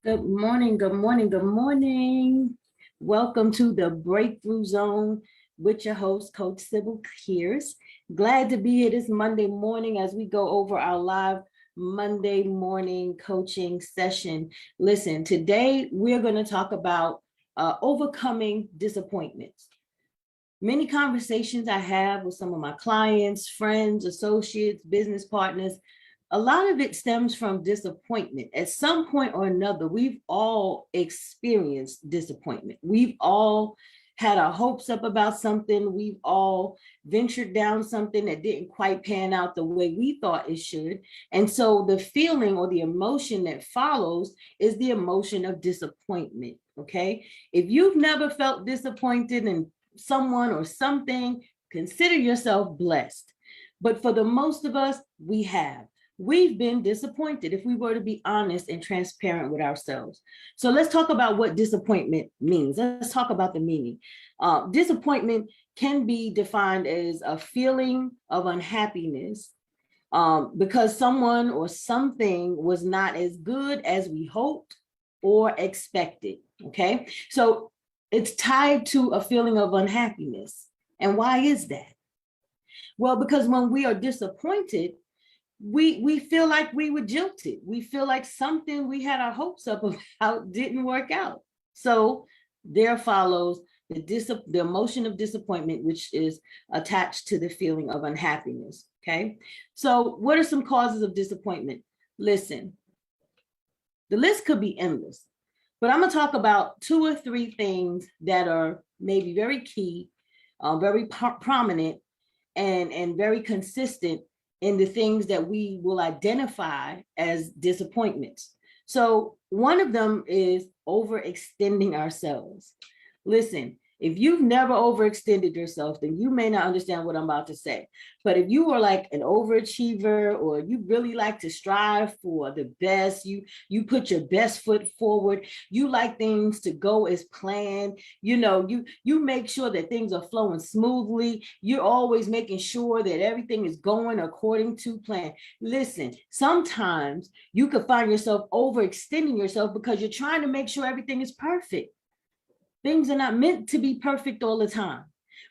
Good morning, good morning, good morning. Welcome to the Breakthrough Zone with your host, Coach Sybil Kears. Glad to be here this Monday morning as we go over our live Monday morning coaching session. Listen, today we're going to talk about overcoming disappointments. Many conversations I have with some of my clients, friends, associates, business partners, a lot of it stems from disappointment. At some point or another, we've all experienced disappointment. We've all had our hopes up about something. We've all ventured down something that didn't quite pan out the way we thought it should. And so the feeling or the emotion that follows is the emotion of disappointment. Okay. If you've never felt disappointed in someone or something, consider yourself blessed. But for the most of us, we have. We've been disappointed if we were to be honest and transparent with ourselves. So let's talk about what disappointment means. Let's talk about the meaning. Disappointment can be defined as a feeling of unhappiness because someone or something was not as good as we hoped or expected. Okay, so it's tied to a feeling of unhappiness. And why is that? Well, because when we are disappointed, we feel like we were jilted. We feel like something we had our hopes up about didn't work out. So there follows the emotion of disappointment, which is attached to the feeling of unhappiness. Okay. So what are some causes of disappointment? Listen, the list could be endless, but I'm going to talk about two or three things that are maybe very key, very prominent, and very consistent in the things that we will identify as disappointments. So one of them is overextending ourselves. Listen, if you've never overextended yourself, then you may not understand what I'm about to say. But if you are like an overachiever, or you really like to strive for the best, you put your best foot forward, you like things to go as planned, you make sure that things are flowing smoothly, you're always making sure that everything is going according to plan. Listen, sometimes you could find yourself overextending yourself because you're trying to make sure everything is perfect. Things are not meant to be perfect all the time.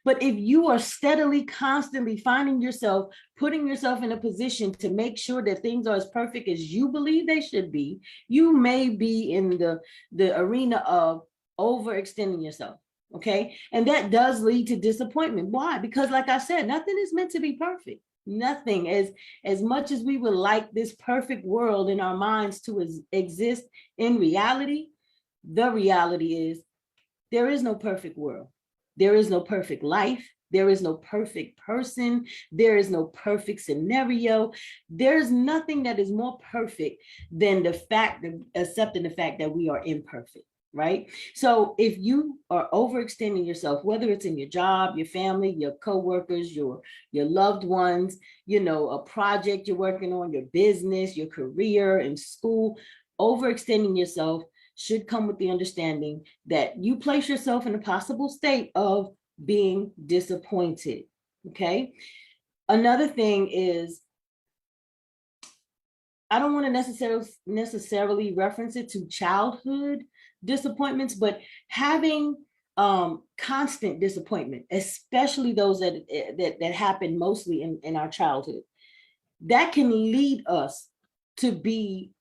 But if you are steadily, constantly finding yourself, putting yourself in a position to make sure that things are as perfect as you believe they should be, you may be in the arena of overextending yourself. Okay. And that does lead to disappointment. Why? Because like I said, nothing is meant to be perfect. Nothing. As much as we would like this perfect world in our minds to exist in reality, the reality is there is no perfect world. There is no perfect life. There is no perfect person. There is no perfect scenario. There's nothing that is more perfect than the fact of accepting the fact that we are imperfect, right? So if you are overextending yourself, whether it's in your job, your family, your coworkers, your loved ones, a project you're working on, your business, your career, in school, overextending yourself should come with the understanding that you place yourself in a possible state of being disappointed. Okay. Another thing is, I don't want to necessarily reference it to childhood disappointments, but having constant disappointment, especially those that happen mostly in our childhood, that can lead us to be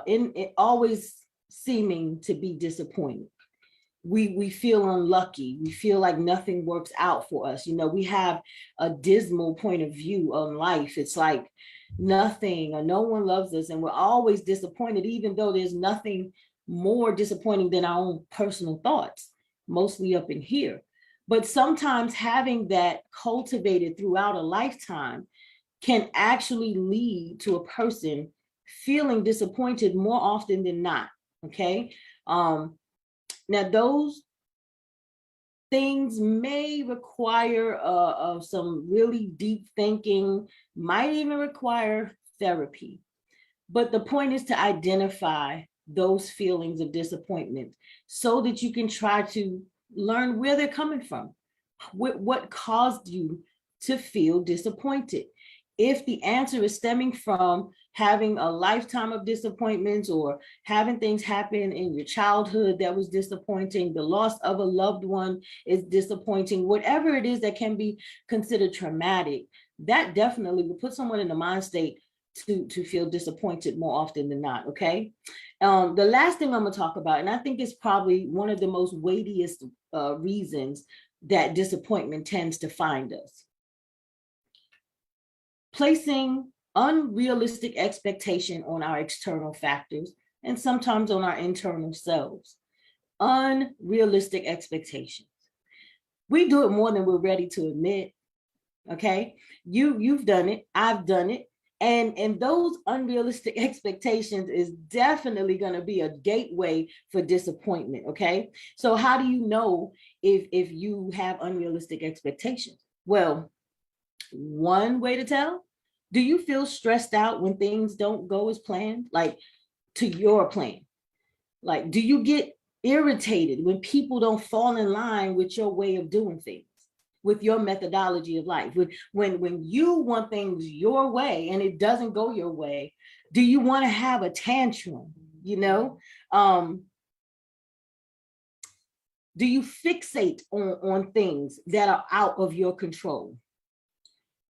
in always seeming to be disappointed. We feel unlucky. We feel like nothing works out for us. We have a dismal point of view on life. It's like nothing or no one loves us, and we're always disappointed, even though there's nothing more disappointing than our own personal thoughts, mostly up in here. But sometimes having that cultivated throughout a lifetime can actually lead to a person feeling disappointed more often than not. Okay. Now those things may require some really deep thinking, might even require therapy. But the point is to identify those feelings of disappointment so that you can try to learn where they're coming from. What caused you to feel disappointed? if the answer is stemming from having a lifetime of disappointments or having things happen in your childhood that was disappointing, the loss of a loved one is disappointing, whatever it is that can be considered traumatic, that definitely will put someone in a mind state to feel disappointed more often than not, okay? The last thing I'm gonna talk about, and I think it's probably one of the most weightiest reasons that disappointment tends to find us. Placing unrealistic expectation on our external factors and sometimes on our internal selves. Unrealistic expectations. We do it more than we're ready to admit, okay? You've done it, I've done it. And those unrealistic expectations is definitely going to be a gateway for disappointment, okay? So how do you know if you have unrealistic expectations? Well, one way to tell, do you feel stressed out when things don't go as planned, like to your plan? Like, do you get irritated when people don't fall in line with your way of doing things, with your methodology of life? When you want things your way and it doesn't go your way, do you want to have a tantrum? You know, do you fixate on things that are out of your control?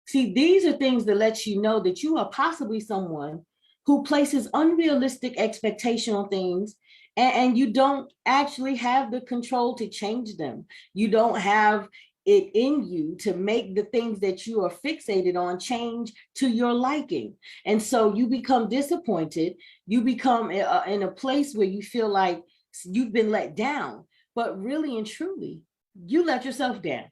See, these are things that let you know that you are possibly someone who places unrealistic expectation on things, and you don't actually have the control to change them. You don't have it in you to make the things that you are fixated on change to your liking. And so you become disappointed. You become in a place where you feel like you've been let down, but really and truly, you let yourself down.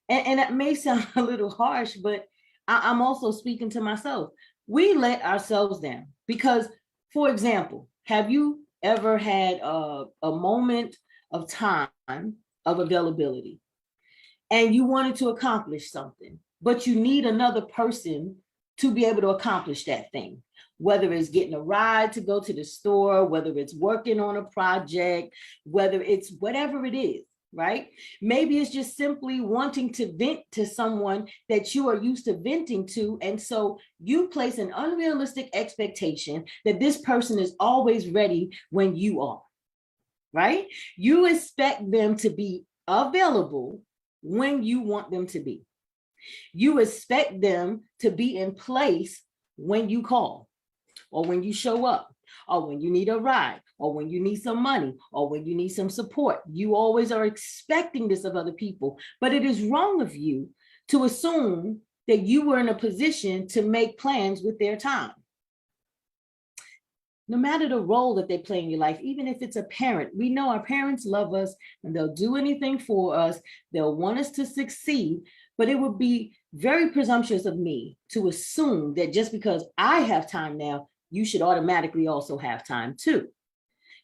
And it may sound a little harsh, but I'm also speaking to myself. We let ourselves down because, for example, have you ever had a moment of time of availability and you wanted to accomplish something, but you need another person to be able to accomplish that thing? Whether it's getting a ride to go to the store, whether it's working on a project, whether it's whatever it is, right? Maybe it's just simply wanting to vent to someone that you are used to venting to. And so you place an unrealistic expectation that this person is always ready when you are, right? You expect them to be available when you want them to be. You expect them to be in place when you call, or when you show up, or when you need a ride, or when you need some money, or when you need some support. You always are expecting this of other people, but it is wrong of you to assume that you were in a position to make plans with their time. No matter the role that they play in your life, even if it's a parent, we know our parents love us and they'll do anything for us. They'll want us to succeed, but it would be very presumptuous of me to assume that just because I have time now, you should automatically also have time too.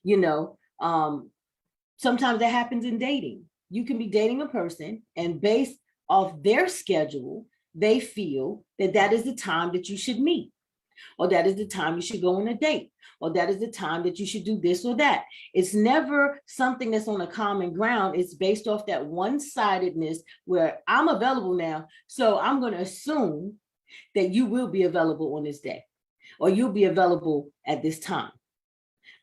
You know, sometimes that happens in dating. You can be dating a person and based off their schedule, they feel that that is the time that you should meet, or that is the time you should go on a date, or that is the time that you should do this or that. It's never something that's on a common ground. It's based off that one-sidedness where I'm available now, so I'm going to assume that you will be available on this day, or you'll be available at this time,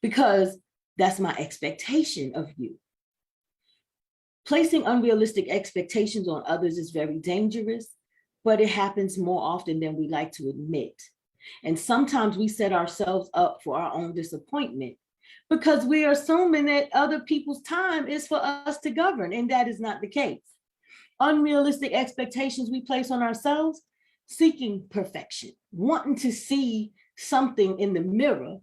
because that's my expectation of you. Placing unrealistic expectations on others is very dangerous, but it happens more often than we like to admit. And sometimes we set ourselves up for our own disappointment because we are assuming that other people's time is for us to govern, and that is not the case. Unrealistic expectations we place on ourselves, seeking perfection, wanting to see something in the mirror,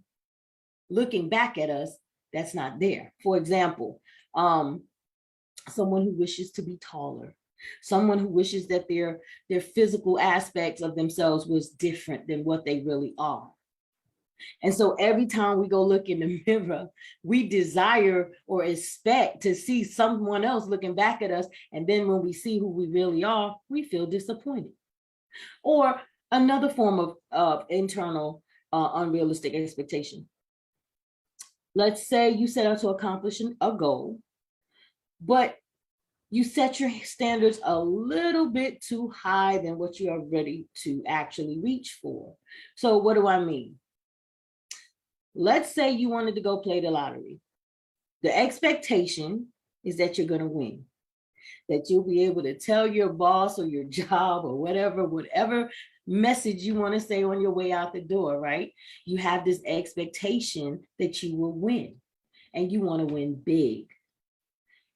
looking back at us that's not there. For example, someone who wishes to be taller, someone who wishes that their physical aspects of themselves was different than what they really are. And so every time we go look in the mirror, we desire or expect to see someone else looking back at us. And then when we see who we really are, we feel disappointed. Or another form of internal unrealistic expectation. Let's say you set out to accomplish a goal, but You set your standards a little bit too high than what you are ready to actually reach for. So what do I mean? Let's say you wanted to go play the lottery. The expectation is that you're going to win, that you'll be able to tell your boss or your job or whatever message you want to say on your way out the door, right? You have this expectation that you will win and you want to win big.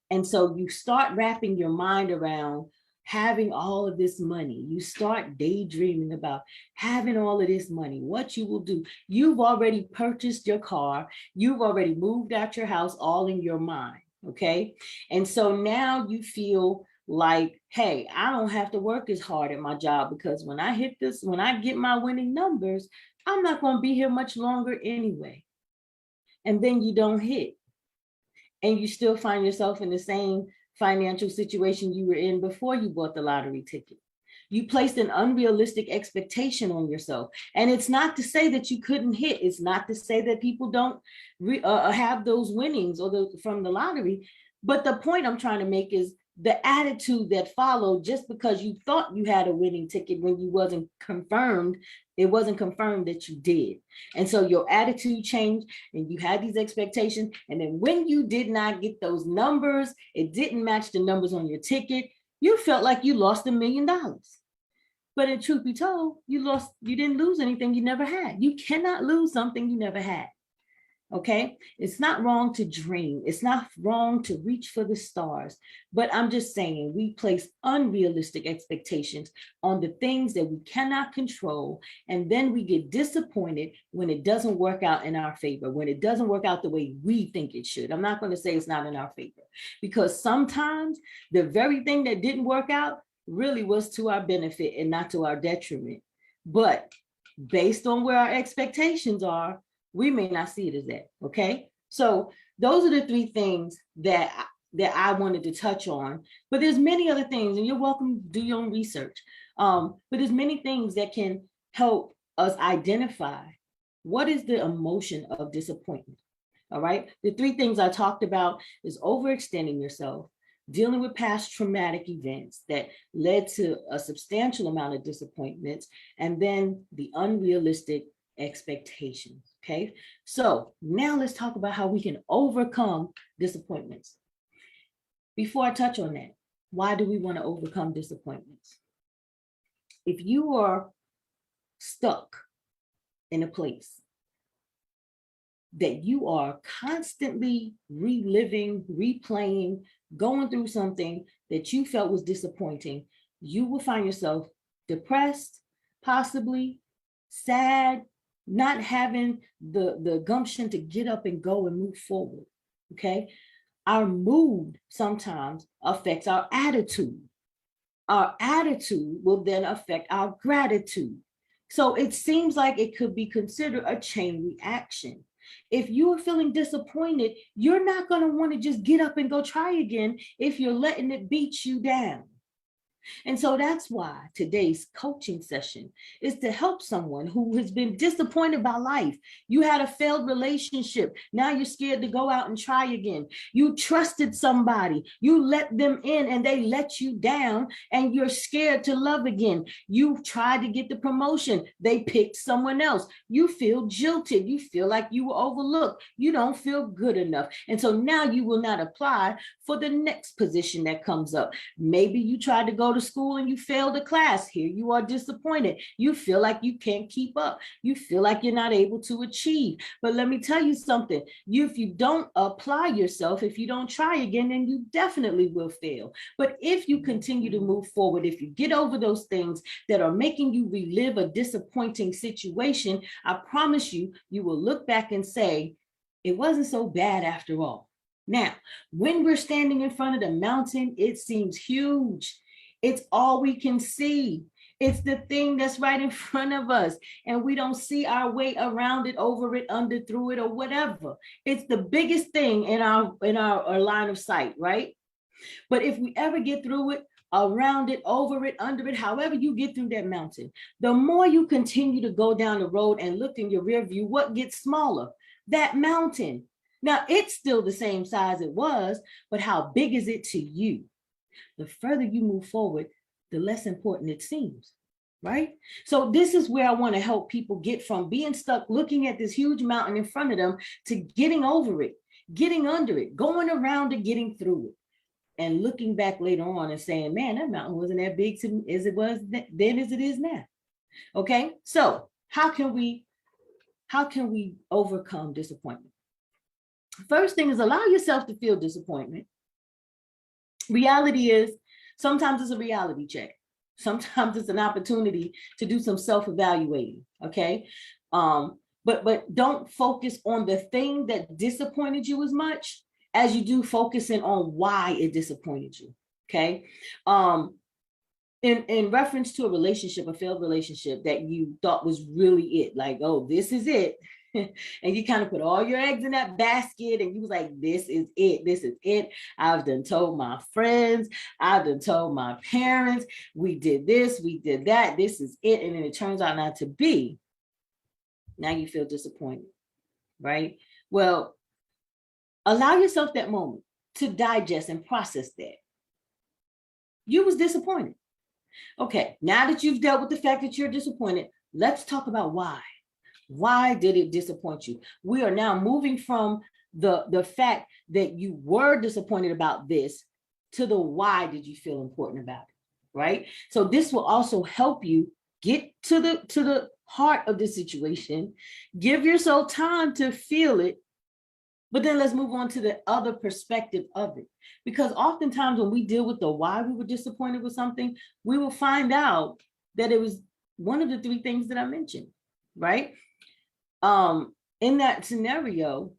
And so you start wrapping your mind around having all of this money. You start daydreaming about having all of this money, what you will do. You've already purchased your car. You've already moved out your house, all in your mind. Okay. And so now you feel like, hey, I don't have to work as hard at my job because when I hit this, when I get my winning numbers, I'm not going to be here much longer anyway. And then you don't hit. And you still find yourself in the same financial situation you were in before you bought the lottery ticket. You placed an unrealistic expectation on yourself. And it's not to say that you couldn't hit. It's not to say that people don't have those winnings or from the lottery. But the point I'm trying to make is the attitude that followed just because you thought you had a winning ticket when you wasn't confirmed. It wasn't confirmed that you did. And so your attitude changed and you had these expectations. And then when you did not get those numbers, it didn't match the numbers on your ticket, you felt like you lost $1 million. But in truth be told, you didn't lose anything you never had. You cannot lose something you never had. Okay, it's not wrong to dream. It's not wrong to reach for the stars. But I'm just saying we place unrealistic expectations on the things that we cannot control. And then we get disappointed when it doesn't work out in our favor, when it doesn't work out the way we think it should. I'm not going to say it's not in our favor, because sometimes the very thing that didn't work out really was to our benefit and not to our detriment. But based on where our expectations are, we may not see it as that. Okay. So those are the three things that I wanted to touch on, but there's many other things, and you're welcome to do your own research. But there's many things that can help us identify what is the emotion of disappointment. All right. The three things I talked about is overextending yourself, dealing with past traumatic events that led to a substantial amount of disappointments, and then the unrealistic expectations. Okay, so now let's talk about how we can overcome disappointments. Before I touch on that, why do we want to overcome disappointments? If you are stuck in a place that you are constantly reliving, replaying, going through something that you felt was disappointing, you will find yourself depressed, possibly sad, not having the gumption to get up and go and move forward. Okay. Our mood sometimes affects our attitude. Our attitude will then affect our gratitude. So it seems like it could be considered a chain reaction. If you are feeling disappointed, you're not going to want to just get up and go try again if you're letting it beat you down. And so that's why today's coaching session is to help someone who has been disappointed by life. You had a failed relationship. Now you're scared to go out and try again. You trusted somebody. You let them in and they let you down and you're scared to love again. You tried to get the promotion. They picked someone else. You feel jilted. You feel like you were overlooked. You don't feel good enough. And so now you will not apply for the next position that comes up. Maybe you tried to go to school and you failed a class. Here you are disappointed. You feel like you can't keep up. You feel like you're not able to achieve. But let me tell you something. If you don't apply yourself, if you don't try again, then you definitely will fail. But if you continue to move forward, if you get over those things that are making you relive a disappointing situation, I promise you, you will look back and say, it wasn't so bad after all. Now, when we're standing in front of the mountain, it seems huge. It's all we can see. It's the thing that's right in front of us, and we don't see our way around it, over it, under, through it, or whatever. It's the biggest thing in our line of sight, right? But if we ever get through it, around it, over it, under it, however you get through that mountain, the more you continue to go down the road and look in your rear view, what gets smaller? That mountain. Now, it's still the same size it was, but how big is it to you? The further you move forward, the less important it seems, right? So this is where I want to help people get from being stuck looking at this huge mountain in front of them to getting over it, getting under it, going around it, getting through it, and looking back later on and saying, man, that mountain wasn't that big as it was then as it is now. Okay, so how can we overcome disappointment? First thing is allow yourself to feel disappointment. Reality is sometimes it's a reality check. Sometimes it's an opportunity to do some self-evaluating. Okay. But don't focus on the thing that disappointed you as much as you do focusing on why it disappointed you. Okay. In reference to a relationship, a failed relationship that you thought was really it, like, oh, this is it. And you kind of put all your eggs in that basket and you was like, this is it. This is it. I've done told my friends, I've done told my parents, we did this, we did that. This is it. And then it turns out not to be. Now you feel disappointed, right? Well, allow yourself that moment to digest and process that. You was disappointed. Okay, now that you've dealt with the fact that you're disappointed, let's talk about why. Why did it disappoint you? We are now moving from the fact that you were disappointed about this to the why did you feel important about it, right? So this will also help you get to the heart of the situation, give yourself time to feel it, but then let's move on to the other perspective of it. Because oftentimes when we deal with the why we were disappointed with something, we will find out that it was one of the three things that I mentioned, right? In that scenario,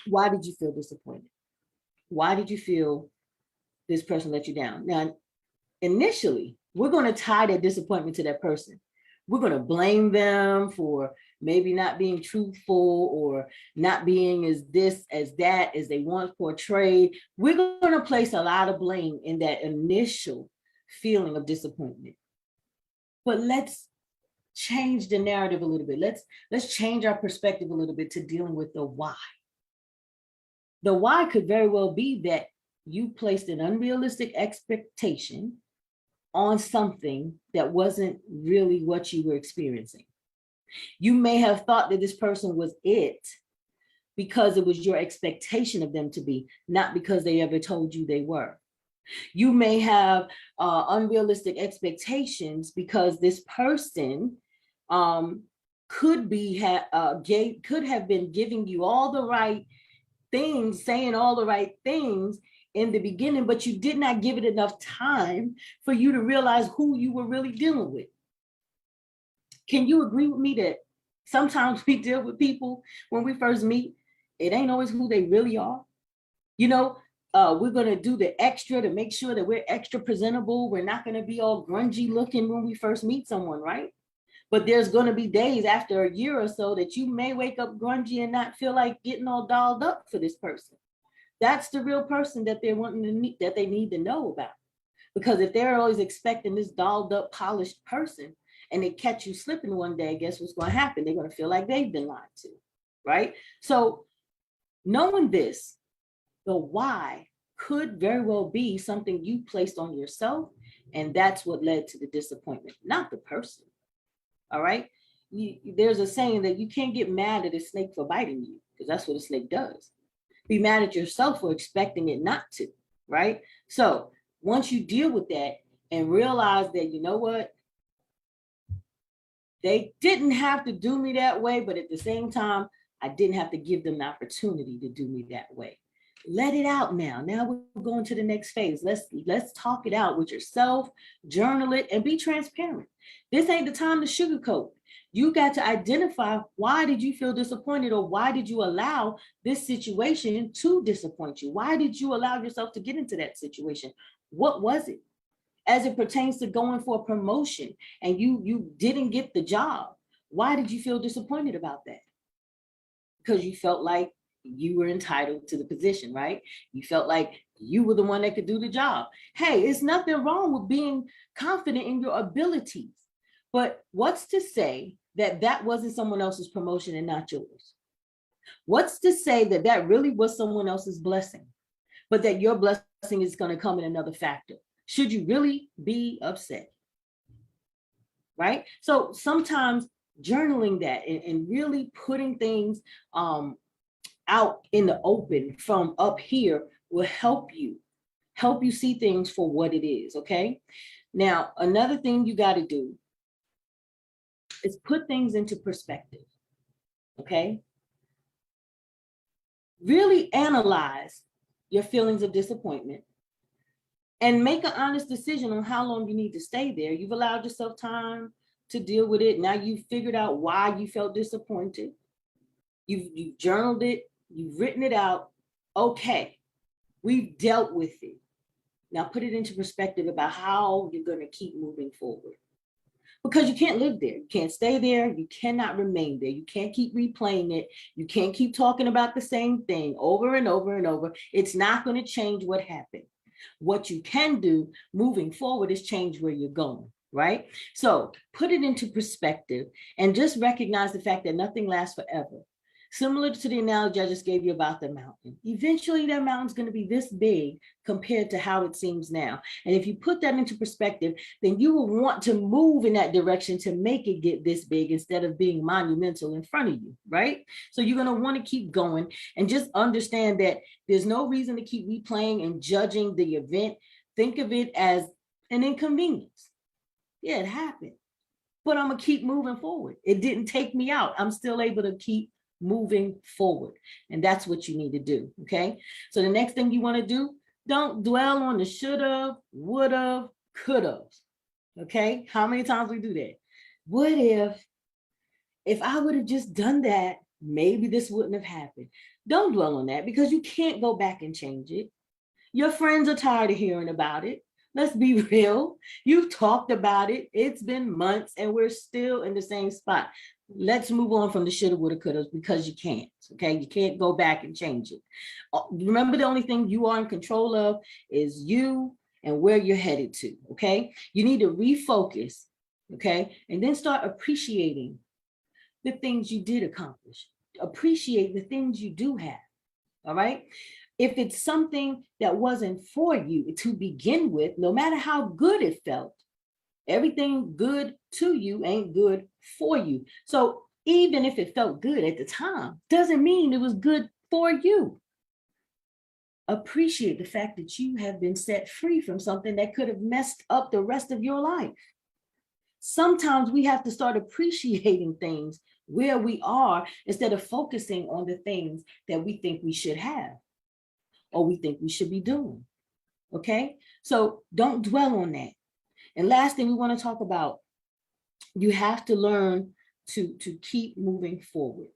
why did you feel disappointed? Why did you feel this person let you down? Now, initially, we're going to tie that disappointment to that person. We're going to blame them for maybe not being truthful or not being as this, as that, as they once portrayed. We're going to place a lot of blame in that initial feeling of disappointment. But let's change the narrative a little bit. Let's change our perspective a little bit to dealing with the why. The why could very well be that you placed an unrealistic expectation on something that wasn't really what you were experiencing. You may have thought that this person was it because it was your expectation of them to be, not because they ever told you they were. You may have unrealistic expectations because this person could have been giving you all the right things, saying all the right things in the beginning, but you did not give it enough time for you to realize who you were really dealing with. Can you agree with me that sometimes we deal with people when we first meet, it ain't always who they really are? You know, we're going to do the extra to make sure that we're extra presentable. We're not going to be all grungy looking when we first meet someone, right? But there's going to be days after a year or so that you may wake up grungy and not feel like getting all dolled up for this person. That's the real person that they're wanting to meet, that they need to know about. Because if they're always expecting this dolled up, polished person and they catch you slipping one day, guess what's going to happen? They're going to feel like they've been lied to, right? So knowing this, the why could very well be something you placed on yourself, and that's what led to the disappointment, not the person. All right. There's a saying that you can't get mad at a snake for biting you, because that's what a snake does. Be mad at yourself for expecting it not to, right? So once you deal with that and realize that, you know what, they didn't have to do me that way, but at the same time, I didn't have to give them the opportunity to do me that way. Let it out now. Now we're going to the next phase. Let's talk it out with yourself, journal it, and be transparent. This ain't the time to sugarcoat. You got to identify, why did you feel disappointed, or why did you allow this situation to disappoint you? Why did you allow yourself to get into that situation? What was it? As it pertains to going for a promotion and you didn't get the job, why did you feel disappointed about that? Because you felt like you were entitled to the position, right? You felt like you were the one that could do the job. Hey, it's nothing wrong with being confident in your abilities, but what's to say that that wasn't someone else's promotion and not yours? What's to say that that really was someone else's blessing, but that your blessing is going to come in another factor. Should you really be upset? Right? So sometimes journaling that and really putting things out in the open from up here will help you see things for what it is. Okay. Now, another thing you got to do is put things into perspective. Okay. Really analyze your feelings of disappointment and make an honest decision on how long you need to stay there. You've allowed yourself time to deal with it. Now you've figured out why you felt disappointed. You've journaled it. You've written it out. Okay, we've dealt with it. Now put it into perspective about how you're going to keep moving forward. Because you can't live there. You can't stay there. You cannot remain there. You can't keep replaying it. You can't keep talking about the same thing over and over and over. It's not going to change what happened. What you can do moving forward is change where you're going, right? So put it into perspective and just recognize the fact that nothing lasts forever. Similar to the analogy I just gave you about the mountain. Eventually that mountain's going to be this big compared to how it seems now. And if you put that into perspective, then you will want to move in that direction to make it get this big instead of being monumental in front of you, right? So you're going to want to keep going and just understand that there's no reason to keep replaying and judging the event. Think of it as an inconvenience. Yeah, it happened, but I'm going to keep moving forward. It didn't take me out. I'm still able to keep moving forward. And that's what you need to do. Okay. So the next thing you want to do, don't dwell on the should have, would have, could have. Okay. How many times we do that? What if I would have just done that, maybe this wouldn't have happened. Don't dwell on that because you can't go back and change it. Your friends are tired of hearing about it. Let's be real. You've talked about it. It's been months and we're still in the same spot. Let's move on from the shoulda, woulda, coulda because you can't. Okay. You can't go back and change it. Remember, the only thing you are in control of is you and where you're headed to. Okay. You need to refocus. Okay. And then start appreciating the things you did accomplish. Appreciate the things you do have. All right. If it's something that wasn't for you to begin with, no matter how good it felt, everything good to you ain't good for you. So even if it felt good at the time, doesn't mean it was good for you. Appreciate the fact that you have been set free from something that could have messed up the rest of your life. Sometimes we have to start appreciating things where we are instead of focusing on the things that we think we should have or we think we should be doing. Okay, so don't dwell on that. And last thing we want to talk about, you have to learn to keep moving forward.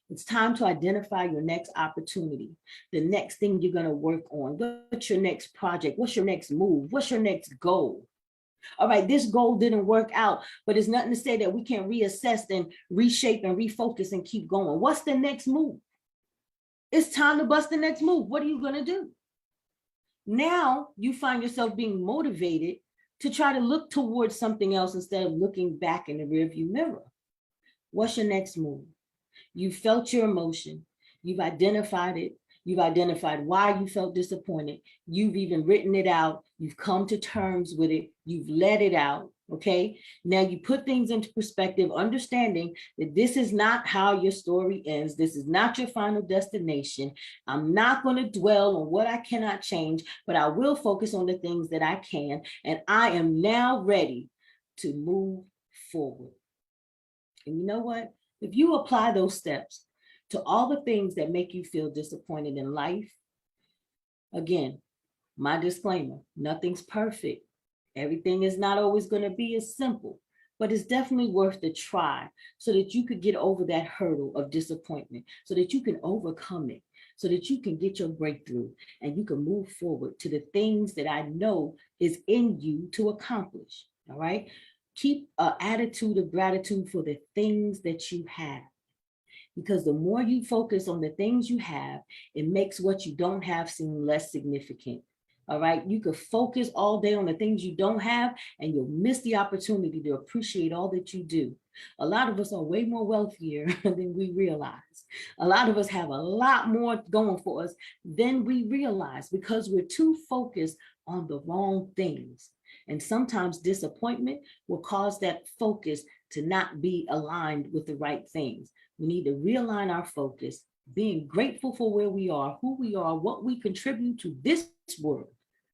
It's time to identify your next opportunity, the next thing you're going to work on. What's your next project? What's your next move? What's your next goal? All right, this goal didn't work out, but it's nothing to say that we can't reassess and reshape and refocus and keep going. What's the next move? It's time to bust the next move. What are you going to do? Now you find yourself being motivated to try to look towards something else instead of looking back in the rearview mirror. What's your next move? You felt your emotion. You've identified it. You've identified why you felt disappointed. You've even written it out. You've come to terms with it. You've let it out. Okay. Now you put things into perspective, understanding that this is not how your story ends. This is not your final destination. I'm not going to dwell on what I cannot change, but I will focus on the things that I can. And I am now ready to move forward. And you know what? If you apply those steps to all the things that make you feel disappointed in life, again, my disclaimer, nothing's perfect. Everything is not always going to be as simple, but it's definitely worth the try so that you could get over that hurdle of disappointment, so that you can overcome it, so that you can get your breakthrough and you can move forward to the things that I know is in you to accomplish. All right. Keep an attitude of gratitude for the things that you have. Because the more you focus on the things you have, it makes what you don't have seem less significant. All right. You could focus all day on the things you don't have, and you'll miss the opportunity to appreciate all that you do. A lot of us are way more wealthier than we realize. A lot of us have a lot more going for us than we realize because we're too focused on the wrong things. And sometimes disappointment will cause that focus to not be aligned with the right things. We need to realign our focus, being grateful for where we are, who we are, what we contribute to this world,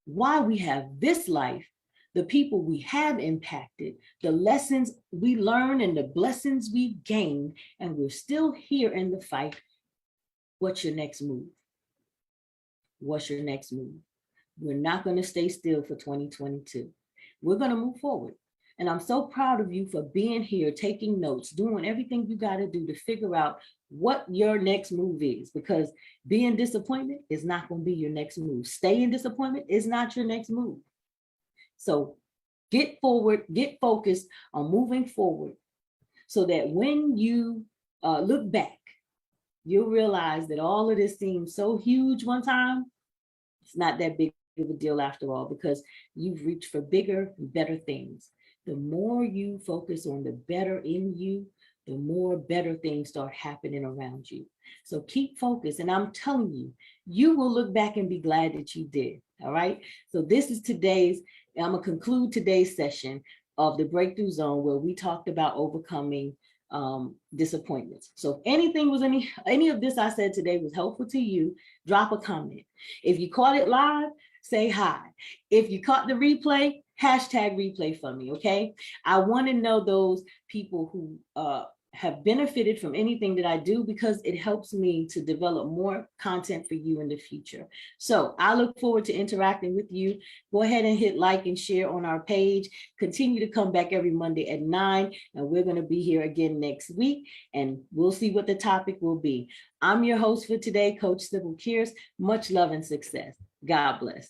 why we have this life, the people we have impacted, the lessons we learn and the blessings we've gained, and we're still here in the fight. What's your next move? What's your next move? We're not going to stay still for 2022. We're going to move forward. And I'm so proud of you for being here, taking notes, doing everything you got to do to figure out what your next move is, because being disappointed is not going to be your next move. Staying disappointed is not your next move. So get forward, get focused on moving forward so that when you look back, you'll realize that all of this seemed so huge one time. It's not that big of a deal after all, because you've reached for bigger and better things. The more you focus on the better in you, the more better things start happening around you. So keep focused. And I'm telling you, you will look back and be glad that you did. All right. So this is I'm going to conclude today's session of the Breakthrough Zone, where we talked about overcoming disappointments. So if anything was any of this I said today was helpful to you, drop a comment. If you caught it live, say hi. If you caught the replay, hashtag replay for me, okay? I want to know those people who have benefited from anything that I do, because it helps me to develop more content for you in the future. So I look forward to interacting with you. Go ahead and hit like and share on our page. Continue to come back every Monday at 9, and we're going to be here again next week, and we'll see what the topic will be. I'm your host for today, Coach Sybil Kears. Much love and success. God bless.